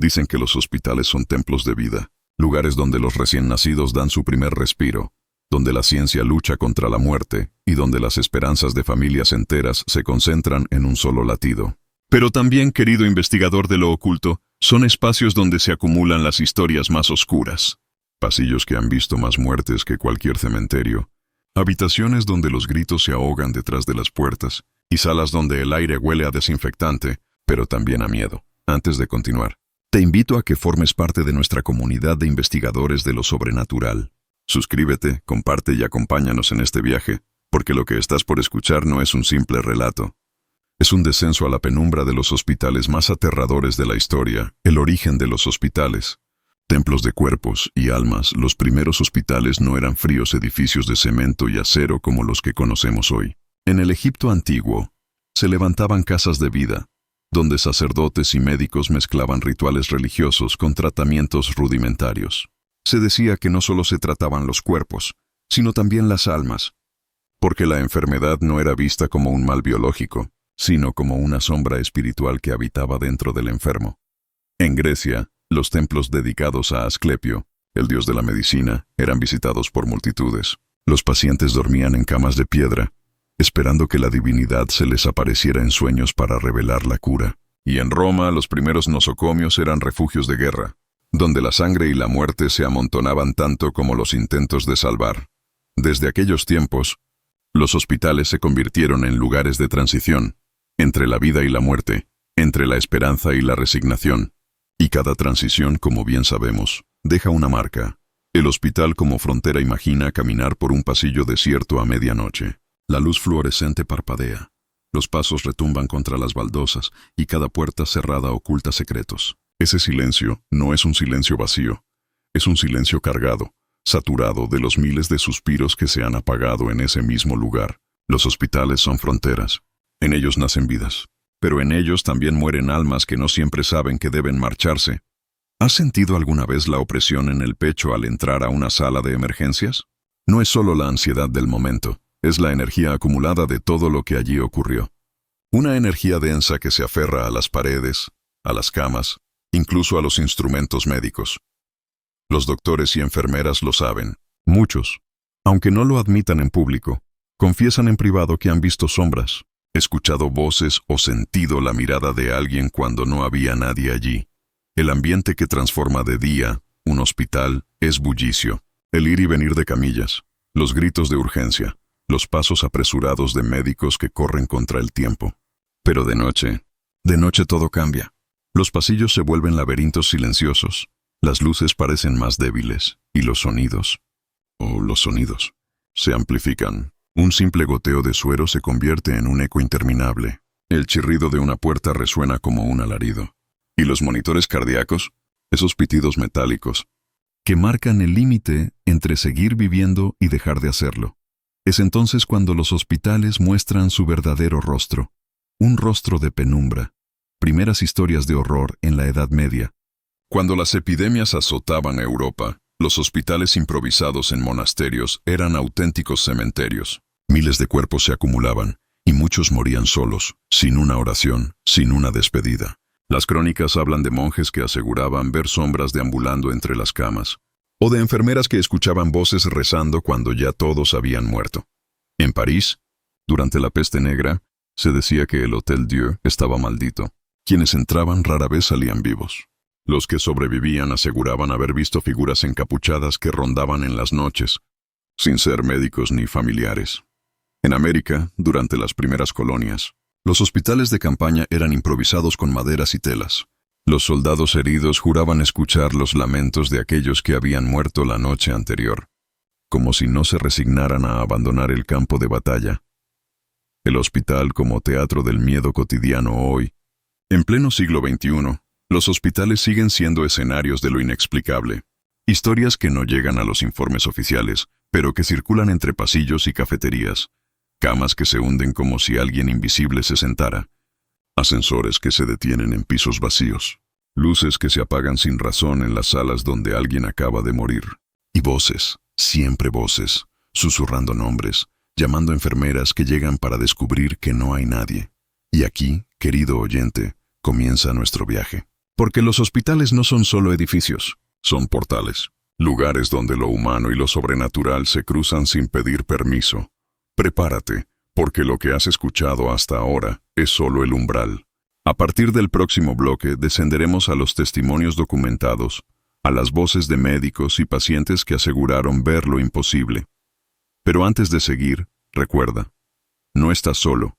Dicen que los hospitales son templos de vida, lugares donde los recién nacidos dan su primer respiro, donde la ciencia lucha contra la muerte y donde las esperanzas de familias enteras se concentran en un solo latido. Pero también, querido investigador de lo oculto, son espacios donde se acumulan las historias más oscuras. Pasillos que han visto más muertes que cualquier cementerio, habitaciones donde los gritos se ahogan detrás de las puertas y salas donde el aire huele a desinfectante, pero también a miedo. Antes de continuar, te invito a que formes parte de nuestra comunidad de investigadores de lo sobrenatural. Suscríbete, comparte y acompáñanos en este viaje, porque lo que estás por escuchar no es un simple relato. Es un descenso a la penumbra de los hospitales más aterradores de la historia, el origen de los hospitales. Templos de cuerpos y almas, los primeros hospitales no eran fríos edificios de cemento y acero como los que conocemos hoy. En el Egipto antiguo, se levantaban casas de vida, donde sacerdotes y médicos mezclaban rituales religiosos con tratamientos rudimentarios. Se decía que no solo se trataban los cuerpos, sino también las almas, porque la enfermedad no era vista como un mal biológico, sino como una sombra espiritual que habitaba dentro del enfermo. En Grecia, los templos dedicados a Asclepio, el dios de la medicina, eran visitados por multitudes. Los pacientes dormían en camas de piedra, esperando que la divinidad se les apareciera en sueños para revelar la cura. Y en Roma, los primeros nosocomios eran refugios de guerra, donde la sangre y la muerte se amontonaban tanto como los intentos de salvar. Desde aquellos tiempos, los hospitales se convirtieron en lugares de transición, entre la vida y la muerte, entre la esperanza y la resignación. Y cada transición, como bien sabemos, deja una marca. El hospital como frontera imagina caminar por un pasillo desierto a medianoche. La luz fluorescente parpadea. Los pasos retumban contra las baldosas y cada puerta cerrada oculta secretos. Ese silencio no es un silencio vacío, es un silencio cargado, saturado de los miles de suspiros que se han apagado en ese mismo lugar. Los hospitales son fronteras. En ellos nacen vidas, pero en ellos también mueren almas que no siempre saben que deben marcharse. ¿Has sentido alguna vez la opresión en el pecho al entrar a una sala de emergencias? No es solo la ansiedad del momento, es la energía acumulada de todo lo que allí ocurrió. Una energía densa que se aferra a las paredes, a las camas, incluso a los instrumentos médicos. Los doctores y enfermeras lo saben. Muchos, aunque no lo admitan en público, confiesan en privado que han visto sombras, escuchado voces o sentido la mirada de alguien cuando no había nadie allí. El ambiente que transforma de día un hospital es bullicio. El ir y venir de camillas, los gritos de urgencia, los pasos apresurados de médicos que corren contra el tiempo. Pero de noche todo cambia. Los pasillos se vuelven laberintos silenciosos, las luces parecen más débiles y los sonidos se amplifican. Un simple goteo de suero se convierte en un eco interminable. El chirrido de una puerta resuena como un alarido. Y los monitores cardíacos, esos pitidos metálicos, que marcan el límite entre seguir viviendo y dejar de hacerlo. Es entonces cuando los hospitales muestran su verdadero rostro, un rostro de penumbra. Primeras historias de horror en la Edad Media. Cuando las epidemias azotaban a Europa, los hospitales improvisados en monasterios eran auténticos cementerios. Miles de cuerpos se acumulaban, y muchos morían solos, sin una oración, sin una despedida. Las crónicas hablan de monjes que aseguraban ver sombras deambulando entre las camas, o de enfermeras que escuchaban voces rezando cuando ya todos habían muerto. En París, durante la peste negra, se decía que el Hôtel Dieu estaba maldito. Quienes entraban rara vez salían vivos. Los que sobrevivían aseguraban haber visto figuras encapuchadas que rondaban en las noches, sin ser médicos ni familiares. En América, durante las primeras colonias, los hospitales de campaña eran improvisados con maderas y telas. Los soldados heridos juraban escuchar los lamentos de aquellos que habían muerto la noche anterior, como si no se resignaran a abandonar el campo de batalla. El hospital como teatro del miedo cotidiano hoy. En pleno siglo XXI, los hospitales siguen siendo escenarios de lo inexplicable. Historias que no llegan a los informes oficiales, pero que circulan entre pasillos y cafeterías. Camas que se hunden como si alguien invisible se sentara. Ascensores que se detienen en pisos vacíos. Luces que se apagan sin razón en las salas donde alguien acaba de morir. Y voces, siempre voces, susurrando nombres, llamando enfermeras que llegan para descubrir que no hay nadie. Y aquí, querido oyente, comienza nuestro viaje. Porque los hospitales no son solo edificios, son portales. Lugares donde lo humano y lo sobrenatural se cruzan sin pedir permiso. Prepárate, porque lo que has escuchado hasta ahora es solo el umbral. A partir del próximo bloque descenderemos a los testimonios documentados, a las voces de médicos y pacientes que aseguraron ver lo imposible. Pero antes de seguir, recuerda, no estás solo.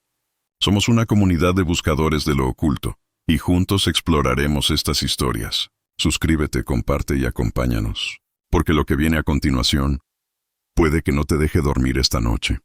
Somos una comunidad de buscadores de lo oculto, y juntos exploraremos estas historias. Suscríbete, comparte y acompáñanos, porque lo que viene a continuación puede que no te deje dormir esta noche.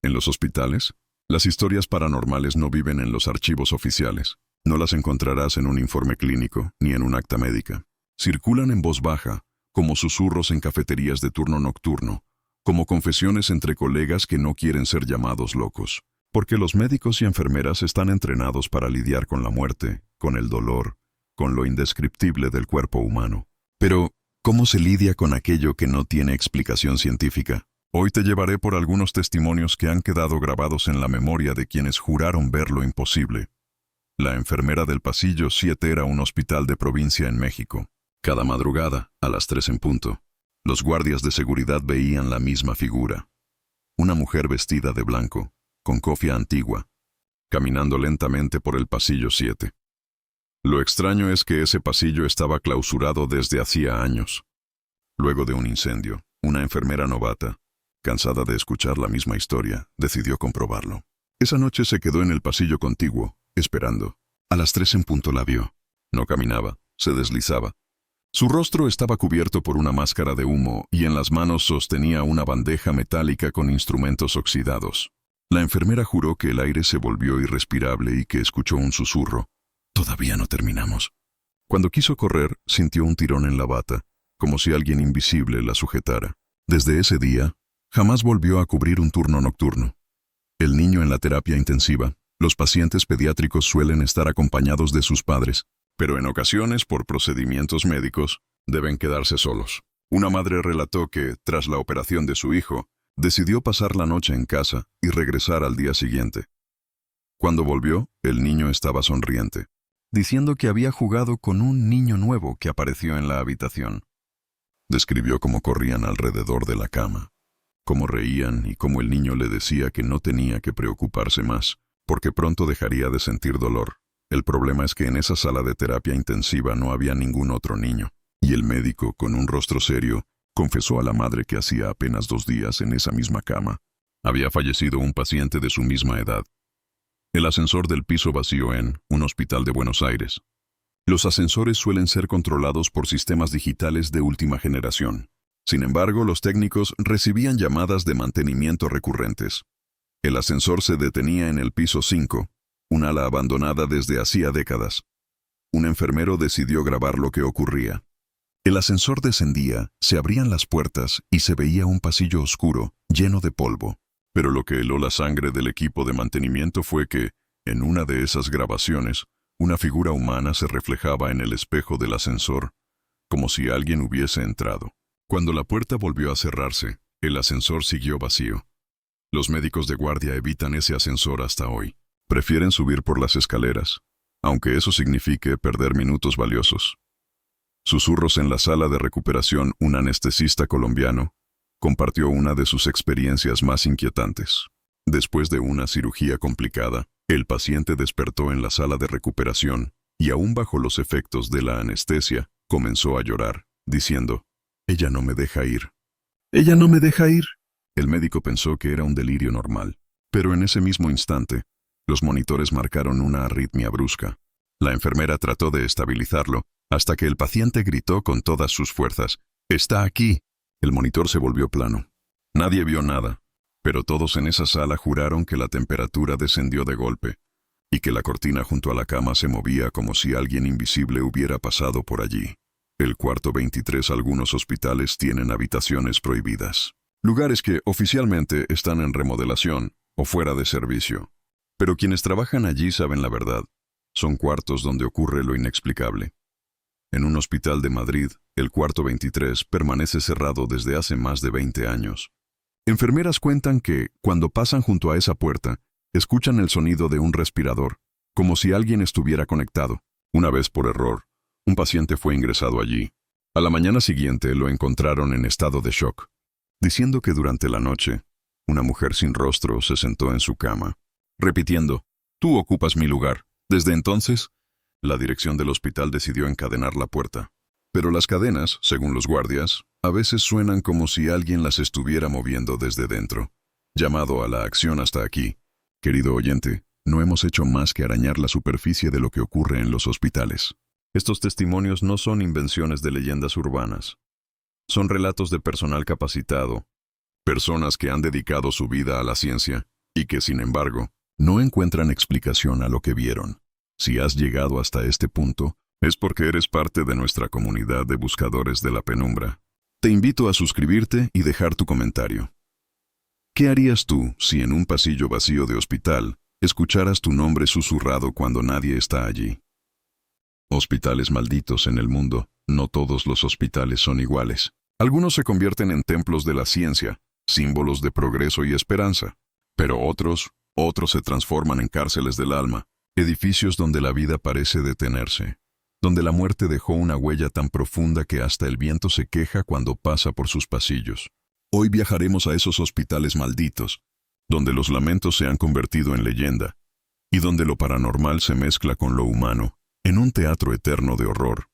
En los hospitales, las historias paranormales no viven en los archivos oficiales. No las encontrarás en un informe clínico ni en un acta médica. Circulan en voz baja, como susurros en cafeterías de turno nocturno, como confesiones entre colegas que no quieren ser llamados locos, porque los médicos y enfermeras están entrenados para lidiar con la muerte, con el dolor, con lo indescriptible del cuerpo humano. Pero, ¿cómo se lidia con aquello que no tiene explicación científica? Hoy te llevaré por algunos testimonios que han quedado grabados en la memoria de quienes juraron ver lo imposible. La enfermera del pasillo 7 era un hospital de provincia en México. Cada madrugada, a las 3 en punto, los guardias de seguridad veían la misma figura. Una mujer vestida de blanco, con cofia antigua, caminando lentamente por el pasillo 7. Lo extraño es que ese pasillo estaba clausurado desde hacía años. Luego de un incendio, una enfermera novata, cansada de escuchar la misma historia, decidió comprobarlo. Esa noche se quedó en el pasillo contiguo, esperando. A las 3 en punto la vio. No caminaba, se deslizaba. Su rostro estaba cubierto por una máscara de humo y en las manos sostenía una bandeja metálica con instrumentos oxidados. La enfermera juró que el aire se volvió irrespirable y que escuchó un susurro. «Todavía no terminamos». Cuando quiso correr, sintió un tirón en la bata, como si alguien invisible la sujetara. Desde ese día, jamás volvió a cubrir un turno nocturno. El niño en la terapia intensiva. Los pacientes pediátricos suelen estar acompañados de sus padres, pero en ocasiones, por procedimientos médicos, deben quedarse solos. Una madre relató que, tras la operación de su hijo, decidió pasar la noche en casa y regresar al día siguiente. Cuando volvió, el niño estaba sonriente, diciendo que había jugado con un niño nuevo que apareció en la habitación. Describió cómo corrían alrededor de la cama, cómo reían y cómo el niño le decía que no tenía que preocuparse más, porque pronto dejaría de sentir dolor. El problema es que en esa sala de terapia intensiva no había ningún otro niño, y el médico, con un rostro serio, confesó a la madre que hacía apenas 2 días en esa misma cama había fallecido un paciente de su misma edad. El ascensor del piso vacío en un hospital de Buenos Aires. Los ascensores suelen ser controlados por sistemas digitales de última generación. Sin embargo, los técnicos recibían llamadas de mantenimiento recurrentes. El ascensor se detenía en el piso 5, un ala abandonada desde hacía décadas. Un enfermero decidió grabar lo que ocurría. El ascensor descendía, se abrían las puertas y se veía un pasillo oscuro, lleno de polvo. Pero lo que heló la sangre del equipo de mantenimiento fue que, en una de esas grabaciones, una figura humana se reflejaba en el espejo del ascensor, como si alguien hubiese entrado. Cuando la puerta volvió a cerrarse, el ascensor siguió vacío. Los médicos de guardia evitan ese ascensor hasta hoy. Prefieren subir por las escaleras, aunque eso signifique perder minutos valiosos. Susurros en la sala de recuperación. Un anestesista colombiano compartió una de sus experiencias más inquietantes. Después de una cirugía complicada, el paciente despertó en la sala de recuperación y, aún bajo los efectos de la anestesia, comenzó a llorar, diciendo: «Ella no me deja ir. ¡Ella no me deja ir!». El médico pensó que era un delirio normal, pero en ese mismo instante, los monitores marcaron una arritmia brusca. La enfermera trató de estabilizarlo hasta que el paciente gritó con todas sus fuerzas: «¡Está aquí!». El monitor se volvió plano. Nadie vio nada, pero todos en esa sala juraron que la temperatura descendió de golpe y que la cortina junto a la cama se movía como si alguien invisible hubiera pasado por allí. El cuarto 23. Algunos hospitales tienen habitaciones prohibidas, lugares que oficialmente están en remodelación o fuera de servicio. Pero quienes trabajan allí saben la verdad. Son cuartos donde ocurre lo inexplicable. En un hospital de Madrid, el cuarto 23 permanece cerrado desde hace más de 20 años. Enfermeras cuentan que, cuando pasan junto a esa puerta, escuchan el sonido de un respirador, como si alguien estuviera conectado. Una vez por error, Un paciente fue ingresado allí. A la mañana siguiente lo encontraron en estado de shock, diciendo que durante la noche, una mujer sin rostro se sentó en su cama, repitiendo, «Tú ocupas mi lugar». Desde entonces, la dirección del hospital decidió encadenar la puerta. Pero las cadenas, según los guardias, a veces suenan como si alguien las estuviera moviendo desde dentro. Llamado a la acción hasta aquí. Querido oyente, no hemos hecho más que arañar la superficie de lo que ocurre en los hospitales. Estos testimonios no son invenciones de leyendas urbanas. Son relatos de personal capacitado, personas que han dedicado su vida a la ciencia y que, sin embargo, no encuentran explicación a lo que vieron. Si has llegado hasta este punto, es porque eres parte de nuestra comunidad de buscadores de la penumbra. Te invito a suscribirte y dejar tu comentario. ¿Qué harías tú si en un pasillo vacío de hospital escucharas tu nombre susurrado cuando nadie está allí? Hospitales malditos en el mundo. No todos los hospitales son iguales. Algunos se convierten en templos de la ciencia, símbolos de progreso y esperanza. Pero otros se transforman en cárceles del alma, edificios donde la vida parece detenerse, donde la muerte dejó una huella tan profunda que hasta el viento se queja cuando pasa por sus pasillos. Hoy viajaremos a esos hospitales malditos, donde los lamentos se han convertido en leyenda, y donde lo paranormal se mezcla con lo humano, en un teatro eterno de horror.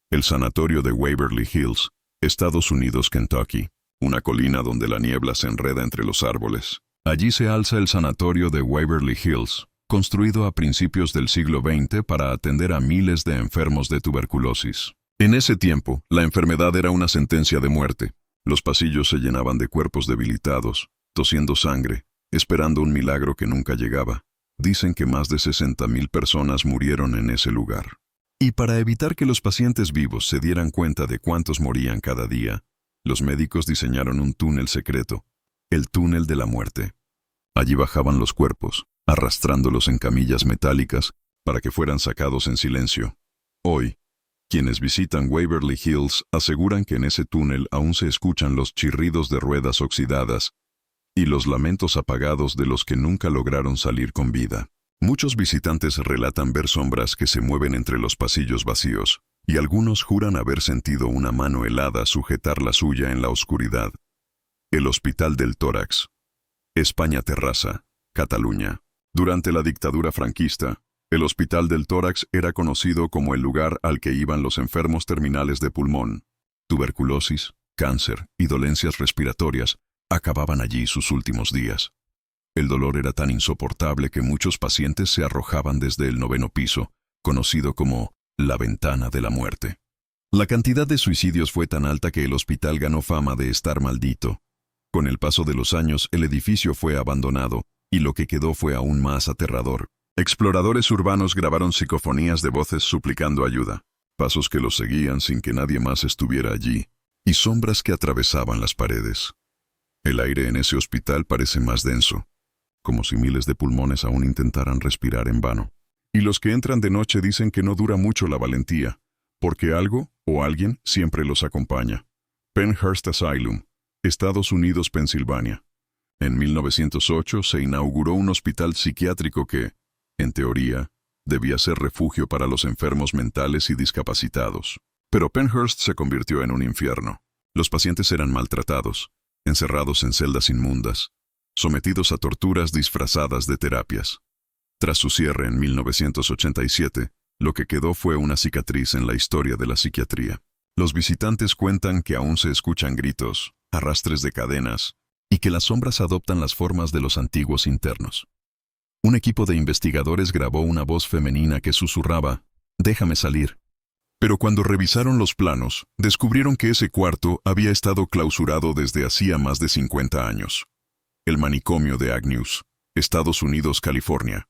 El sanatorio de Waverly Hills, Estados Unidos, Kentucky, una colina donde la niebla se enreda entre los árboles. Allí se alza el sanatorio de Waverly Hills, construido a principios del siglo XX para atender a miles de enfermos de tuberculosis. En ese tiempo, la enfermedad era una sentencia de muerte. Los pasillos se llenaban de cuerpos debilitados, tosiendo sangre, esperando un milagro que nunca llegaba. Dicen que más de 60,000 personas murieron en ese lugar. Y para evitar que los pacientes vivos se dieran cuenta de cuántos morían cada día, los médicos diseñaron un túnel secreto, el túnel de la muerte. Allí bajaban los cuerpos, arrastrándolos en camillas metálicas para que fueran sacados en silencio. Hoy, quienes visitan Waverly Hills aseguran que en ese túnel aún se escuchan los chirridos de ruedas oxidadas y los lamentos apagados de los que nunca lograron salir con vida. Muchos visitantes relatan ver sombras que se mueven entre los pasillos vacíos, y algunos juran haber sentido una mano helada sujetar la suya en la oscuridad. El Hospital del Tórax, España Terrassa, Cataluña. Durante la dictadura franquista, el Hospital del Tórax era conocido como el lugar al que iban los enfermos terminales de pulmón. Tuberculosis, cáncer y dolencias respiratorias acababan allí sus últimos días. El dolor era tan insoportable que muchos pacientes se arrojaban desde el 9º piso, conocido como la ventana de la muerte. La cantidad de suicidios fue tan alta que el hospital ganó fama de estar maldito. Con el paso de los años, el edificio fue abandonado, y lo que quedó fue aún más aterrador. Exploradores urbanos grabaron psicofonías de voces suplicando ayuda, pasos que los seguían sin que nadie más estuviera allí, y sombras que atravesaban las paredes. El aire en ese hospital parece más denso, como si miles de pulmones aún intentaran respirar en vano. Y los que entran de noche dicen que no dura mucho la valentía, porque algo o alguien siempre los acompaña. Penhurst Asylum, Estados Unidos, Pensilvania. En 1908 se inauguró un hospital psiquiátrico que, en teoría, debía ser refugio para los enfermos mentales y discapacitados. Pero Penhurst se convirtió en un infierno. Los pacientes eran maltratados, encerrados en celdas inmundas, sometidos a torturas disfrazadas de terapias. Tras su cierre en 1987, lo que quedó fue una cicatriz en la historia de la psiquiatría. Los visitantes cuentan que aún se escuchan gritos, arrastres de cadenas, y que las sombras adoptan las formas de los antiguos internos. Un equipo de investigadores grabó una voz femenina que susurraba, «Déjame salir». Pero cuando revisaron los planos, descubrieron que ese cuarto había estado clausurado desde hacía más de 50 años. El manicomio de Agnews, Estados Unidos, California.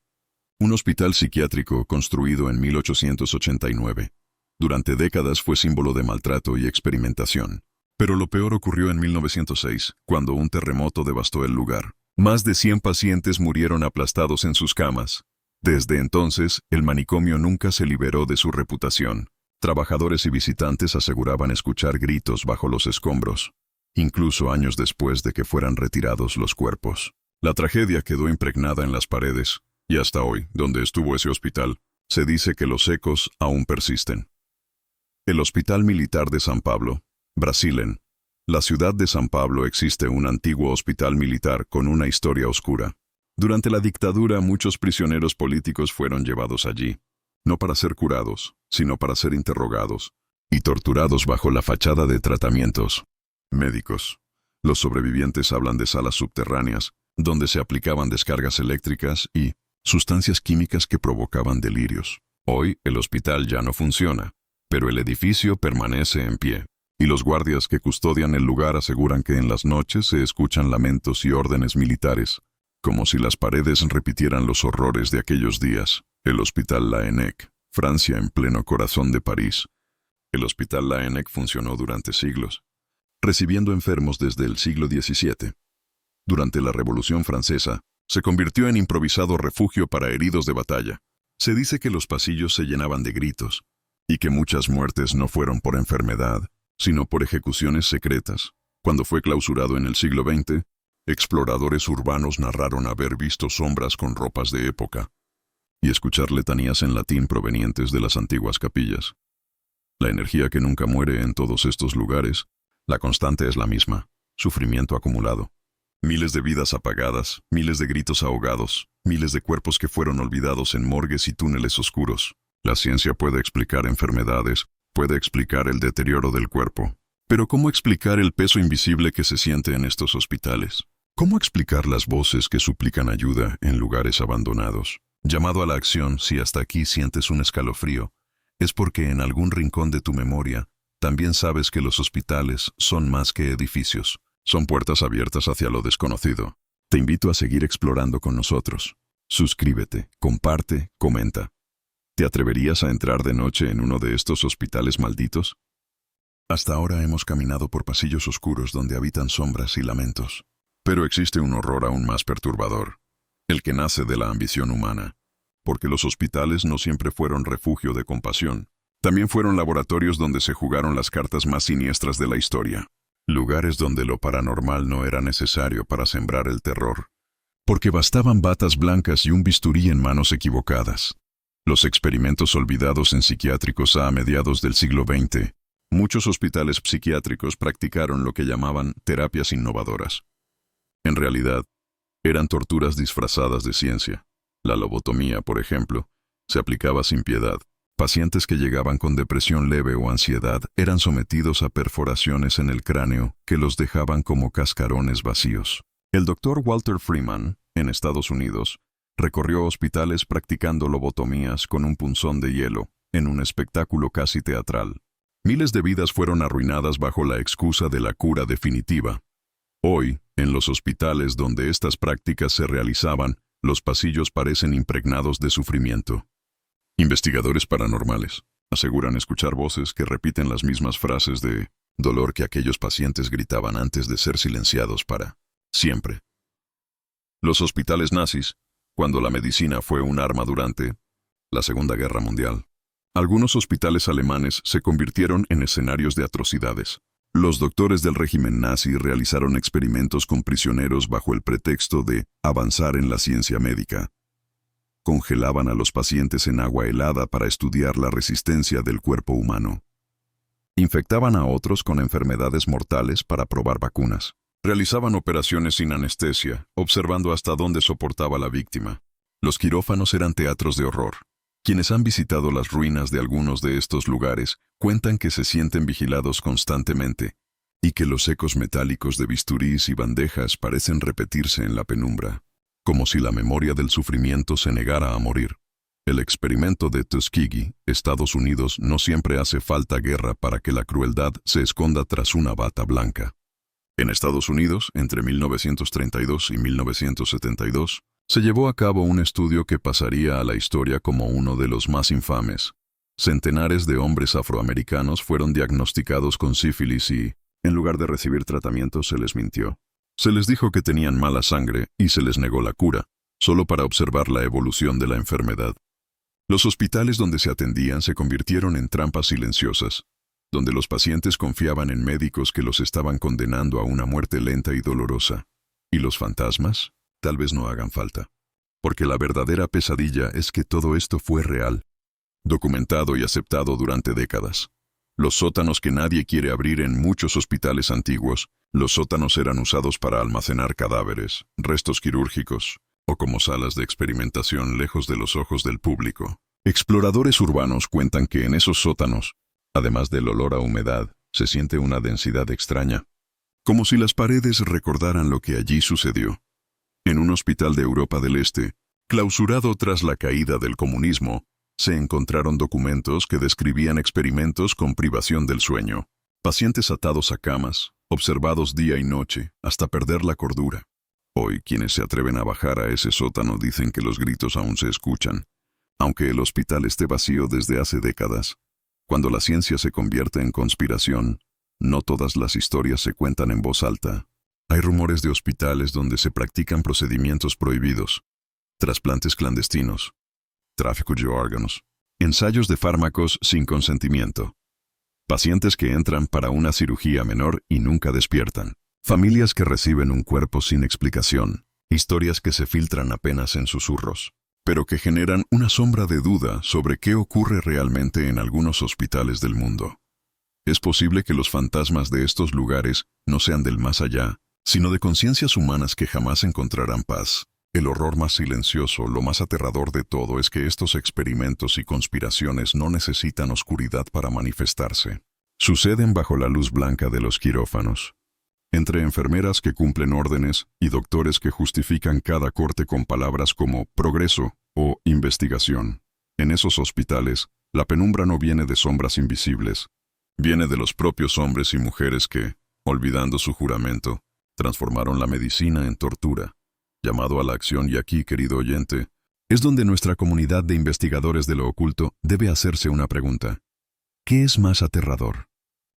Un hospital psiquiátrico construido en 1889. Durante décadas fue símbolo de maltrato y experimentación. Pero lo peor ocurrió en 1906, cuando un terremoto devastó el lugar. Más de 100 pacientes murieron aplastados en sus camas. Desde entonces, el manicomio nunca se liberó de su reputación. Trabajadores y visitantes aseguraban escuchar gritos bajo los escombros, incluso años después de que fueran retirados los cuerpos. La tragedia quedó impregnada en las paredes, y hasta hoy, donde estuvo ese hospital, se dice que los ecos aún persisten. El Hospital Militar de San Pablo, Brasil. En la ciudad de San Pablo existe un antiguo hospital militar con una historia oscura. Durante la dictadura, muchos prisioneros políticos fueron llevados allí, no para ser curados, sino para ser interrogados y torturados bajo la fachada de tratamientos médicos. Los sobrevivientes hablan de salas subterráneas, donde se aplicaban descargas eléctricas y sustancias químicas que provocaban delirios. Hoy, el hospital ya no funciona, pero el edificio permanece en pie, y los guardias que custodian el lugar aseguran que en las noches se escuchan lamentos y órdenes militares, como si las paredes repitieran los horrores de aquellos días. El Hospital Laennec, Francia, en pleno corazón de París. El Hospital Laennec funcionó durante siglos, recibiendo enfermos desde el siglo XVII. Durante la Revolución Francesa, se convirtió en improvisado refugio para heridos de batalla. Se dice que los pasillos se llenaban de gritos, y que muchas muertes no fueron por enfermedad, sino por ejecuciones secretas. Cuando fue clausurado en el siglo XX, exploradores urbanos narraron haber visto sombras con ropas de época y escuchar letanías en latín provenientes de las antiguas capillas. La energía que nunca muere en todos estos lugares, la constante es la misma: sufrimiento acumulado. Miles de vidas apagadas, miles de gritos ahogados, miles de cuerpos que fueron olvidados en morgues y túneles oscuros. La ciencia puede explicar enfermedades, puede explicar el deterioro del cuerpo. Pero ¿cómo explicar el peso invisible que se siente en estos hospitales? ¿Cómo explicar las voces que suplican ayuda en lugares abandonados? Llamado a la acción, si hasta aquí sientes un escalofrío, es porque en algún rincón de tu memoria también sabes que los hospitales son más que edificios. Son puertas abiertas hacia lo desconocido. Te invito a seguir explorando con nosotros. Suscríbete, comparte, comenta. ¿Te atreverías a entrar de noche en uno de estos hospitales malditos? Hasta ahora hemos caminado por pasillos oscuros donde habitan sombras y lamentos. Pero existe un horror aún más perturbador, el que nace de la ambición humana. Porque los hospitales no siempre fueron refugio de compasión. También fueron laboratorios donde se jugaron las cartas más siniestras de la historia. Lugares donde lo paranormal no era necesario para sembrar el terror. Porque bastaban batas blancas y un bisturí en manos equivocadas. Los experimentos olvidados en psiquiátricos a mediados del siglo XX. Muchos hospitales psiquiátricos practicaron lo que llamaban terapias innovadoras. En realidad, eran torturas disfrazadas de ciencia. La lobotomía, por ejemplo, se aplicaba sin piedad. Pacientes que llegaban con depresión leve o ansiedad eran sometidos a perforaciones en el cráneo que los dejaban como cascarones vacíos. El doctor Walter Freeman, en Estados Unidos, recorrió hospitales practicando lobotomías con un punzón de hielo, en un espectáculo casi teatral. Miles de vidas fueron arruinadas bajo la excusa de la cura definitiva. Hoy, en los hospitales donde estas prácticas se realizaban, los pasillos parecen impregnados de sufrimiento. Investigadores paranormales aseguran escuchar voces que repiten las mismas frases de dolor que aquellos pacientes gritaban antes de ser silenciados para siempre. Los hospitales nazis, cuando la medicina fue un arma durante la Segunda Guerra Mundial. Algunos hospitales alemanes se convirtieron en escenarios de atrocidades. Los doctores del régimen nazi realizaron experimentos con prisioneros bajo el pretexto de avanzar en la ciencia médica. Congelaban a los pacientes en agua helada para estudiar la resistencia del cuerpo humano. Infectaban a otros con enfermedades mortales para probar vacunas. Realizaban operaciones sin anestesia, observando hasta dónde soportaba la víctima. Los quirófanos eran teatros de horror. Quienes han visitado las ruinas de algunos de estos lugares cuentan que se sienten vigilados constantemente y que los ecos metálicos de bisturís y bandejas parecen repetirse en la penumbra, como si la memoria del sufrimiento se negara a morir. El experimento de Tuskegee, Estados Unidos, no siempre hace falta guerra para que la crueldad se esconda tras una bata blanca. En Estados Unidos, entre 1932 y 1972, se llevó a cabo un estudio que pasaría a la historia como uno de los más infames. Centenares de hombres afroamericanos fueron diagnosticados con sífilis y, en lugar de recibir tratamiento, se les mintió. Se les dijo que tenían mala sangre y se les negó la cura, solo para observar la evolución de la enfermedad. Los hospitales donde se atendían se convirtieron en trampas silenciosas, donde los pacientes confiaban en médicos que los estaban condenando a una muerte lenta y dolorosa. ¿Y los fantasmas? Tal vez no hagan falta. Porque la verdadera pesadilla es que todo esto fue real, documentado y aceptado durante décadas. Los sótanos que nadie quiere abrir en muchos hospitales antiguos. Los sótanos eran usados para almacenar cadáveres, restos quirúrgicos, o como salas de experimentación lejos de los ojos del público. Exploradores urbanos cuentan que en esos sótanos, además del olor a humedad, se siente una densidad extraña, como si las paredes recordaran lo que allí sucedió. En un hospital de Europa del Este, clausurado tras la caída del comunismo, se encontraron documentos que describían experimentos con privación del sueño. Pacientes atados a camas, observados día y noche, hasta perder la cordura. Hoy, quienes se atreven a bajar a ese sótano dicen que los gritos aún se escuchan, aunque el hospital esté vacío desde hace décadas. Cuando la ciencia se convierte en conspiración, no todas las historias se cuentan en voz alta. Hay rumores de hospitales donde se practican procedimientos prohibidos, trasplantes clandestinos, tráfico de órganos, ensayos de fármacos sin consentimiento, pacientes que entran para una cirugía menor y nunca despiertan, familias que reciben un cuerpo sin explicación, historias que se filtran apenas en susurros, pero que generan una sombra de duda sobre qué ocurre realmente en algunos hospitales del mundo. Es posible que los fantasmas de estos lugares no sean del más allá, sino de conciencias humanas que jamás encontrarán paz. El horror más silencioso, lo más aterrador de todo, es que estos experimentos y conspiraciones no necesitan oscuridad para manifestarse. Suceden bajo la luz blanca de los quirófanos, entre enfermeras que cumplen órdenes y doctores que justifican cada corte con palabras como progreso o investigación. En esos hospitales, la penumbra no viene de sombras invisibles, viene de los propios hombres y mujeres que, olvidando su juramento, transformaron la medicina en tortura. Llamado a la acción, y aquí, querido oyente, es donde nuestra comunidad de investigadores de lo oculto debe hacerse una pregunta. ¿Qué es más aterrador?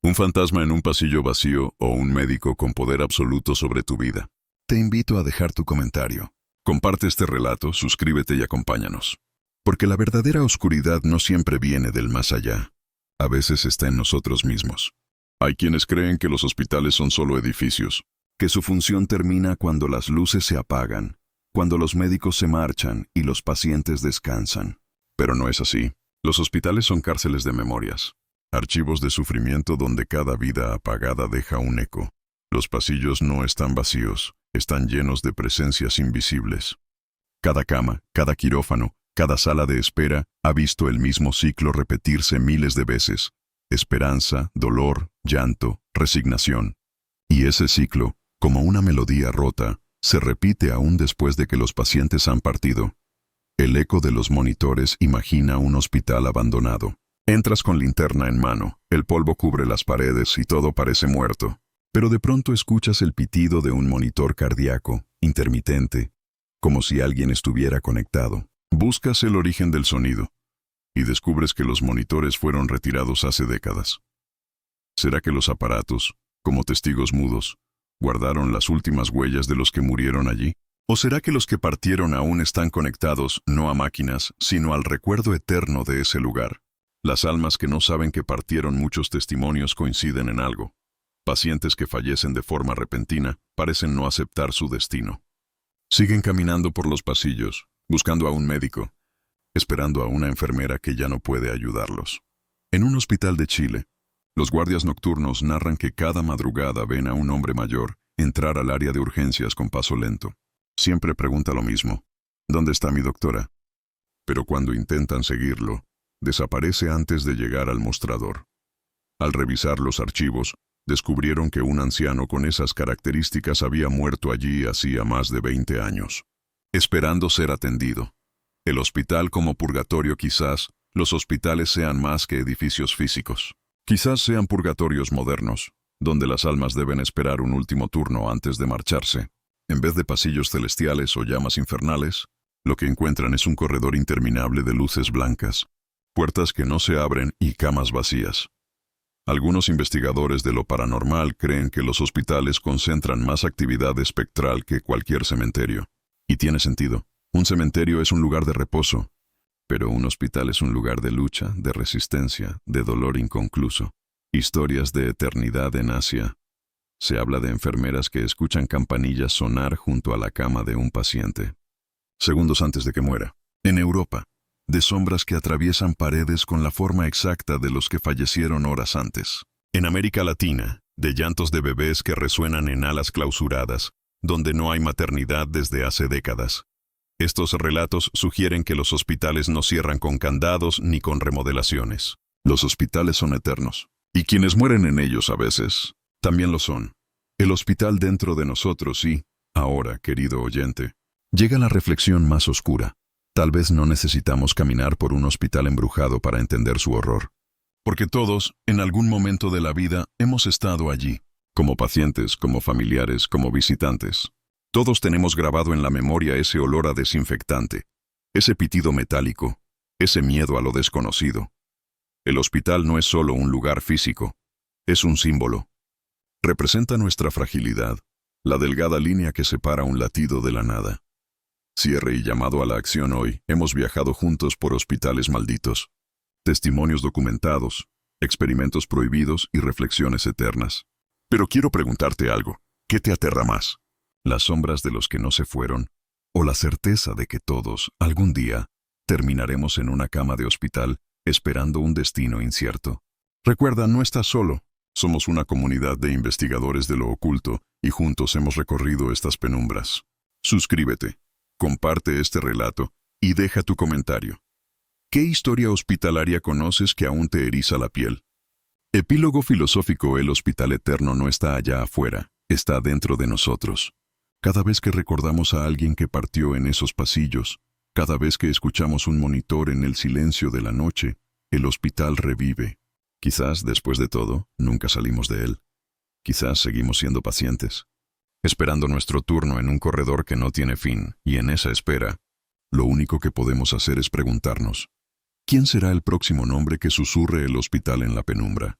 ¿Un fantasma en un pasillo vacío o un médico con poder absoluto sobre tu vida? Te invito a dejar tu comentario. Comparte este relato, suscríbete y acompáñanos. Porque la verdadera oscuridad no siempre viene del más allá. A veces está en nosotros mismos. Hay quienes creen que los hospitales son solo edificios, que su función termina cuando las luces se apagan, cuando los médicos se marchan y los pacientes descansan. Pero no es así. Los hospitales son cárceles de memorias, archivos de sufrimiento donde cada vida apagada deja un eco. Los pasillos no están vacíos, están llenos de presencias invisibles. Cada cama, cada quirófano, cada sala de espera ha visto el mismo ciclo repetirse miles de veces. Esperanza, dolor, llanto, resignación. Y ese ciclo, como una melodía rota, se repite aún después de que los pacientes han partido. El eco de los monitores imagina un hospital abandonado. Entras con linterna en mano, el polvo cubre las paredes y todo parece muerto. Pero de pronto escuchas el pitido de un monitor cardíaco, intermitente, como si alguien estuviera conectado. Buscas el origen del sonido y descubres que los monitores fueron retirados hace décadas. ¿Será que los aparatos, como testigos mudos, guardaron las últimas huellas de los que murieron allí? ¿O será que los que partieron aún están conectados no a máquinas, sino al recuerdo eterno de ese lugar? Las almas que no saben que partieron, muchos testimonios coinciden en algo. Pacientes que fallecen de forma repentina parecen no aceptar su destino. Siguen caminando por los pasillos, buscando a un médico, esperando a una enfermera que ya no puede ayudarlos. En un hospital de Chile, los guardias nocturnos narran que cada madrugada ven a un hombre mayor entrar al área de urgencias con paso lento. Siempre pregunta lo mismo: ¿dónde está mi doctora? Pero cuando intentan seguirlo, desaparece antes de llegar al mostrador. Al revisar los archivos, descubrieron que un anciano con esas características había muerto allí hacía más de 20 años, esperando ser atendido. El hospital como purgatorio. Quizás los hospitales sean más que edificios físicos. Quizás sean purgatorios modernos, donde las almas deben esperar un último turno antes de marcharse. En vez de pasillos celestiales o llamas infernales, lo que encuentran es un corredor interminable de luces blancas, puertas que no se abren y camas vacías. Algunos investigadores de lo paranormal creen que los hospitales concentran más actividad espectral que cualquier cementerio. Y tiene sentido. Un cementerio es un lugar de reposo, pero un hospital es un lugar de lucha, de resistencia, de dolor inconcluso. Historias de eternidad en Asia. Se habla de enfermeras que escuchan campanillas sonar junto a la cama de un paciente, segundos antes de que muera. En Europa, de sombras que atraviesan paredes con la forma exacta de los que fallecieron horas antes. En América Latina, de llantos de bebés que resuenan en alas clausuradas, donde no hay maternidad desde hace décadas. Estos relatos sugieren que los hospitales no cierran con candados ni con remodelaciones. Los hospitales son eternos, y quienes mueren en ellos a veces, también lo son. El hospital dentro de nosotros y, ahora, querido oyente, llega la reflexión más oscura. Tal vez no necesitamos caminar por un hospital embrujado para entender su horror. Porque todos, en algún momento de la vida, hemos estado allí, como pacientes, como familiares, como visitantes. Todos tenemos grabado en la memoria ese olor a desinfectante, ese pitido metálico, ese miedo a lo desconocido. El hospital no es solo un lugar físico, es un símbolo. Representa nuestra fragilidad, la delgada línea que separa un latido de la nada. Cierre y llamado a la acción hoy, hemos viajado juntos por hospitales malditos. Testimonios documentados, experimentos prohibidos y reflexiones eternas. Pero quiero preguntarte algo, ¿qué te aterra más? ¿Las sombras de los que no se fueron? ¿O la certeza de que todos, algún día, terminaremos en una cama de hospital esperando un destino incierto? Recuerda, no estás solo. Somos una comunidad de investigadores de lo oculto y juntos hemos recorrido estas penumbras. Suscríbete, comparte este relato y deja tu comentario. ¿Qué historia hospitalaria conoces que aún te eriza la piel? Epílogo filosófico. El hospital eterno no está allá afuera, está dentro de nosotros. Cada vez que recordamos a alguien que partió en esos pasillos, cada vez que escuchamos un monitor en el silencio de la noche, el hospital revive. Quizás, después de todo, nunca salimos de él. Quizás seguimos siendo pacientes, esperando nuestro turno en un corredor que no tiene fin, y en esa espera, lo único que podemos hacer es preguntarnos, ¿quién será el próximo nombre que susurre el hospital en la penumbra?